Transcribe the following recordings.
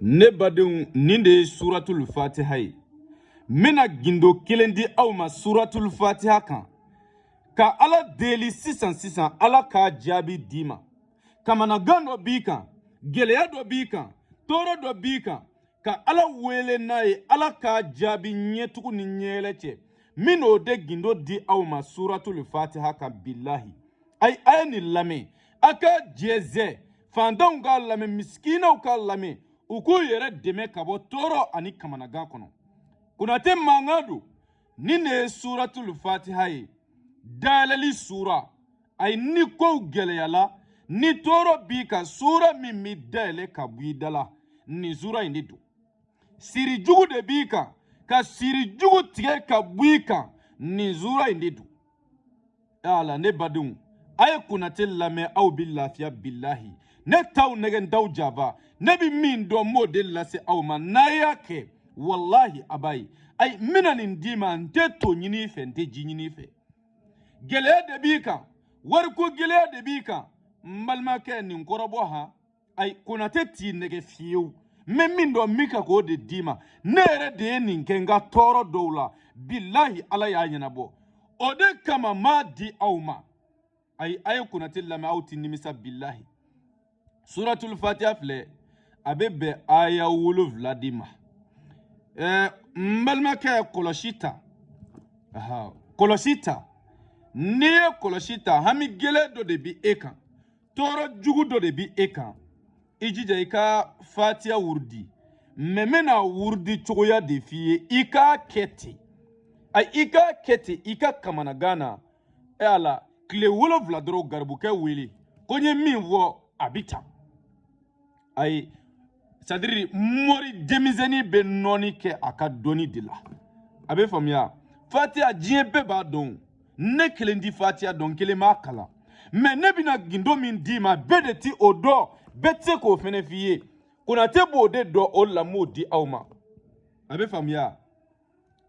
ne badenw nin de ye suratul fatiha ye mina gindo kelen di aw ma suratul fatiha kan ka ala deli sisan ala ka jaabi di ma kamanagan dɔ b'i kan gɛlɛya dɔ b'i kan tɔɔrɔ dɔ b'i kan ka ala wele n'a ye ala ka jaabi ɲɛtugu ni ɲɛɛlɛ cɛ min o de gindo di aw ma suratul fatiha kan billahi a ye nin lamɛn a ka jɛzɛ fantanw k'a lamɛn miskinaw k'a lamɛn u k'u yɛrɛ dɛmɛ ka bɔ tɔɔrɔ ani kamanagan kɔnɔ kunate mankan don nin de ye suratul fatiha ye dayɛlɛli sura ayi ni kow gɛlɛyala ni tɔɔrɔ b'i kan sura min b'i dayɛlɛ ka bɔ i da la nin sura in de don siri jugu de b'i kan ka siri jugu tigɛ ka bɔ i kan nin sura in de don ala ne badenw a ye kunate lamɛn aw bi lafiya billahi ne taw nɛgɛ taw jaba ne bi min dɔn m'o de lase aw ma n'a y'a kɛ wallahi abayi ayi n bɛna nin d'i ma n tɛ to ɲini i fɛ n tɛ ji ɲini i fɛ gɛlɛya de b'i kan wariko gɛlɛya de b'i kan n balimakɛ nin kɔrɔbɔ han ayi konate t'i nɛgɛ fiyewu n bɛ min dɔn min ka k'o de d'i ma ne yɛrɛ de ye nin kɛ n ka tɔɔrɔ dɔw la billahi ala y'a ɲɛnabɔ o de kama m'a di aw ma ayi a ye konate lamɛn aw ti nimisa billahi suratul fatiha filɛ a bɛ bɛn aya 7 di ma n balimakɛ kɔlɔsi ta kɔlɔsi ta n'i ye kɔlɔsi ta hami gɛlɛn dɔ de bi e kan tɔɔrɔ jugu dɔ de bi e kan i jija i ka fatiha wurudi mɛ n bɛna wurudi cogoya de f'i ye i k'a kɛ ten i k'a kɛ ten i ka kamanagan na ala tile 7 dɔrɔn garibukɛ wele ko n ye min fɔ a bi ta ayi sadiri mori denmisɛnnin bɛ nɔɔni kɛ a ka dɔnni de la a bɛ faamuya fatiha diɲɛ bɛɛ b'a dɔn ne kelen di fatiha dɔn kelen m'a kalan mɛ ne bɛna gindo min d'i ma bɛɛ de ti o dɔn bɛɛ tɛ se k'o fɛnɛ f'i ye konate b'o de dɔn o la m'o di aw ma a bɛ faamuya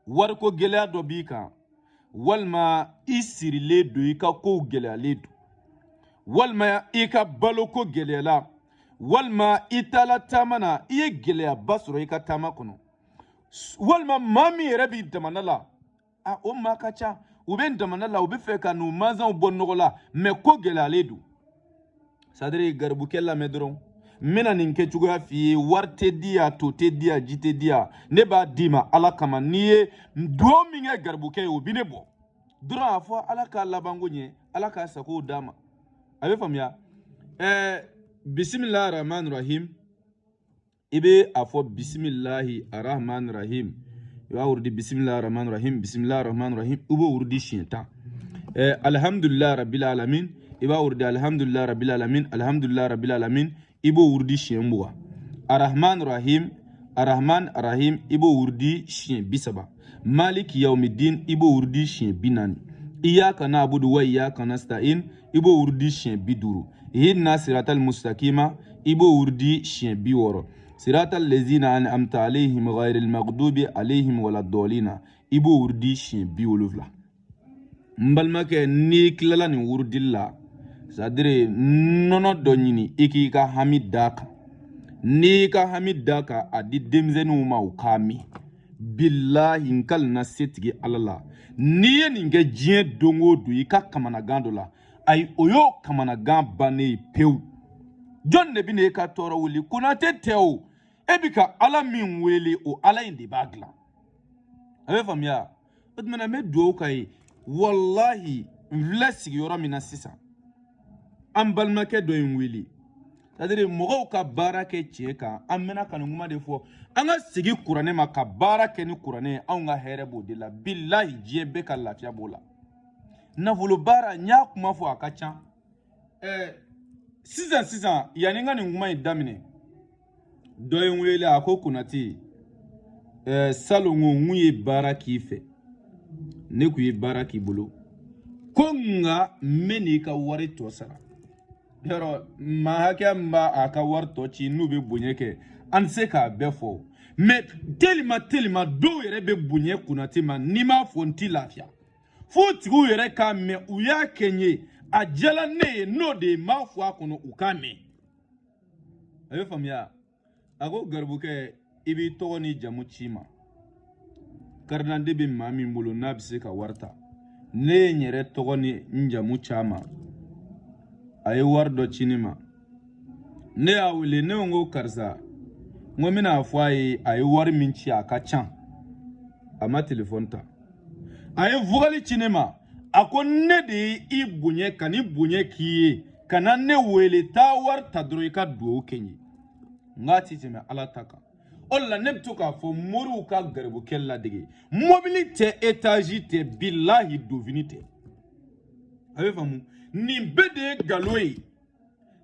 wariko gɛlɛya dɔ b'i kan walima i sirilen don i ka kow gɛlɛyalen don walima i ka baloko gɛlɛyala walima i taala taama na i ye gɛlɛyaba sɔrɔ i ka taama kɔnɔ walima maa min yɛrɛ b'i damana la o maa ka ca u bɛ damana la u bɛ fɛ ka n'u mansaw bɔ nɔgɔ la mɛ ko gɛlɛyalen don sadiri garibukɛ lamɛn dɔrɔn n bɛna nin kɛ cogoya f'i ye wari tɛ di yan to tɛ di yan ji tɛ di yan ne b'a d'i ma ala kama n'i ye dugawu min kɛ garibukɛ ye o bɛ ne bɔ dɔrɔn a fɔ ala k'a labanko ɲɛ ala k'a sago d'a ma a bɛ faamuya bisimilahi rahman rahim i bɛ a fɔ bisimilahi rahman rahim i b'a wurudi bisimilahi rahman rahim bisimilahi rahman rahim i b'o wurudi siɲɛ 10 alhamdulilahi rabbil alamin i b'a wurudi alhamdulilahi rabbil alamin alhamdulilahi rabbil alamin i b'o wurudi siɲɛ 20 arahman rahim arahman rahim i b'o wurudi siɲɛ 30 maliki yawmiddin i b'o wurudi siɲɛ 40 iyaka na'budu wa iyaka nasta'in i b'o wurudi siɲɛ 50 ihdina siratal mustaqima i b'o wurudi siɲɛ 60 siratal lezina an'amta alayhim ghayril maghdubi alayhim waladdallina i b'o wurudi siɲɛ 70 n balimakɛ n'i tilala nin wurudili la sadire nɔnɔ dɔ ɲini i k'i ka hami d'a kan n'i ka hami d'a kan a di denmisɛnninw ma u k'a min billahi n kalina setigi ala la n'i ye nin kɛ diɲɛ don o don i ka kamanagan dɔ la ayi o y'o kamanagan bannen ye pewu jɔn de bɛ na e ka tɔɔrɔ wuli konate tɛ o e bɛ ka ala min wele o ala in de b'a dilan a bɛ faamuya o tuma n bɛ dugawu k'a ye wallahi n filɛ sigiyɔrɔ min na sisan an balimakɛ dɔ in wele c'est-à-dire mɔgɔw ka baara kɛ tiɲɛ kan an mɛna ka nin kuma de fɔ an ka segin kuranɛ ma ka baara kɛ ni kuranɛ ye anw ka hɛrɛ b'o de la billahi diɲɛ bɛɛ ka lafiya b'o la nafolo baara n y'a kuma fɔ a ka ca sisan yanni n ka nin kuma in daminɛ dɔ ye n wele a ko konate salon ko n ye baara k'i fɛ ne kun ye baara k'i bolo ko nka n bɛ n'i ka wari tɔ sara yɔrɔ maa hakɛ min b'a a ka wari tɔ ci n'u bɛ bonya kɛ an tɛ se k'a bɛɛ fɔ mais telima dɔw yɛrɛ bɛ bonya konate ma n'i m'a fɔ n t'i lafiya fo tigiw yɛrɛ k'a mɛn u y'a kɛ n ye a diyala ne ye n'o de ye n b'a fɔ a kɔnɔ u k'a mɛn a bɛ faamuya ako garbuke ibi togo ni jamu chima karnande bi mami mbolo na bise ka warta ne nyere togo ni njamu chama ay wardo chinima ne awule ne ngo karza ngomina afwai ay war minchi aka chan ama telefone ta ay vogali chinima ako ne de ibunye kani bunye kiye kana ne wele ta warta dro ka do kenyi ngati teme ala taka olla nebtu ka fo moru ka garbu kella dige mobilité étagité billahi dovinité awe famu ni bede galoyi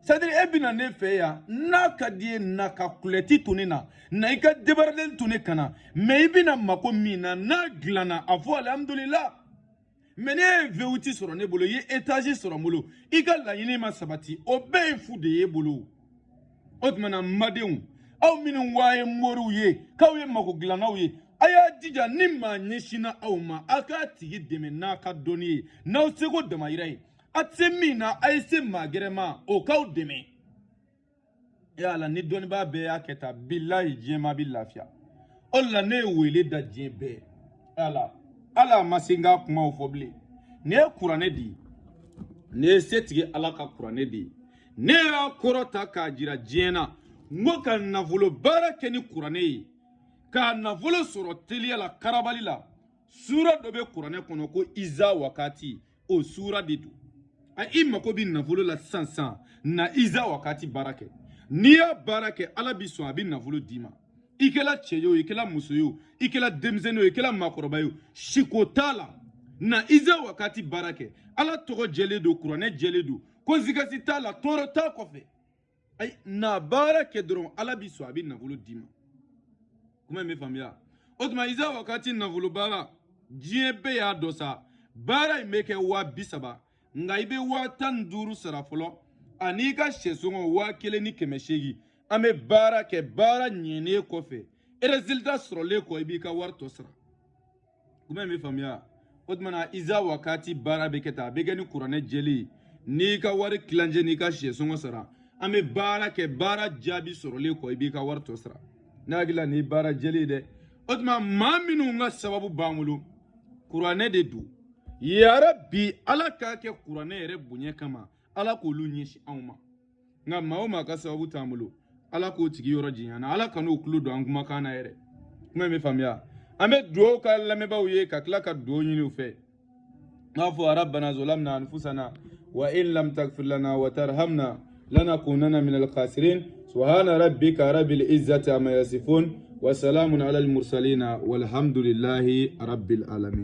c'est-à-dire ebina ne fe ya naka die naka kuleti tunina na ika debardel tune kana me ibina mako mina na glana afo alhamdulillah mene veuti soro ne bolo ye étage soro molo ika la yini ma sabati obe fu de ye bolo otmana madeun aw minu waye moru ye kawye mako glana ye aya dija nimma nyeshina awma aka tigi deme naka doni na sego dama irai atsemina aise magerema o kaw deme ya la ni doni ba be aketa billahi jema billafia olla ne wele da jebe ala masinga kuma ofobli ne kurane di ne setigi ala ka kurane di ne ya korota ka jira jena ngoka navolo barake ni kurane ka navolo soro telia la karabali la sura dobe kurane kono ko iza wakati o sura didu a imma ko bin navolo la sansan na iza wakati barake niya barake ala biso abin navolo dima ikela cheyo ikela musoyo ikela demzeno ikela makorobayo shikotala na iza wakati barake ala togo jeledo kurane jeledo ko zigasi tala toro ta kofe ay na barake dron ala biso abin navolo dima kuma me famia otma iza wakati navolo bara jiebe ya dosa bara imeke wa bisaba nga ibe wa tan duru sara folo ani ka shesongo wa kele ni kemeshegi ame bara ke bara nyene kofe e resultat soro le ko ibi ka warto sara kuma me famia otmana iza wakati bara beketa begeni kurane jeli ni ka wari klanje ni ka shesongo sara ame bara ke bara jabi soro le ko ibi ka warto sara nagila ni bara jeli de otma maminu nga sababu bangulu kurane de du ya rabbi ala ka ke kurane ere bunye kama ala ko lu nyishi anma nga maoma ka sababu tamulo ala ko tigi yoro jinyana ala kanu kulu do anguma kana ere kuma me famia ame do ka la me bawye ka kla ka do nyini ufe ngafu rabbana zalamna anfusana wa in lam taghfir lana wa tarhamna lanakunanna minal khasirin subhana rabbika rabbil izzati amma yasifun wa salamun alal mursalin walhamdulillahi rabbil alamin.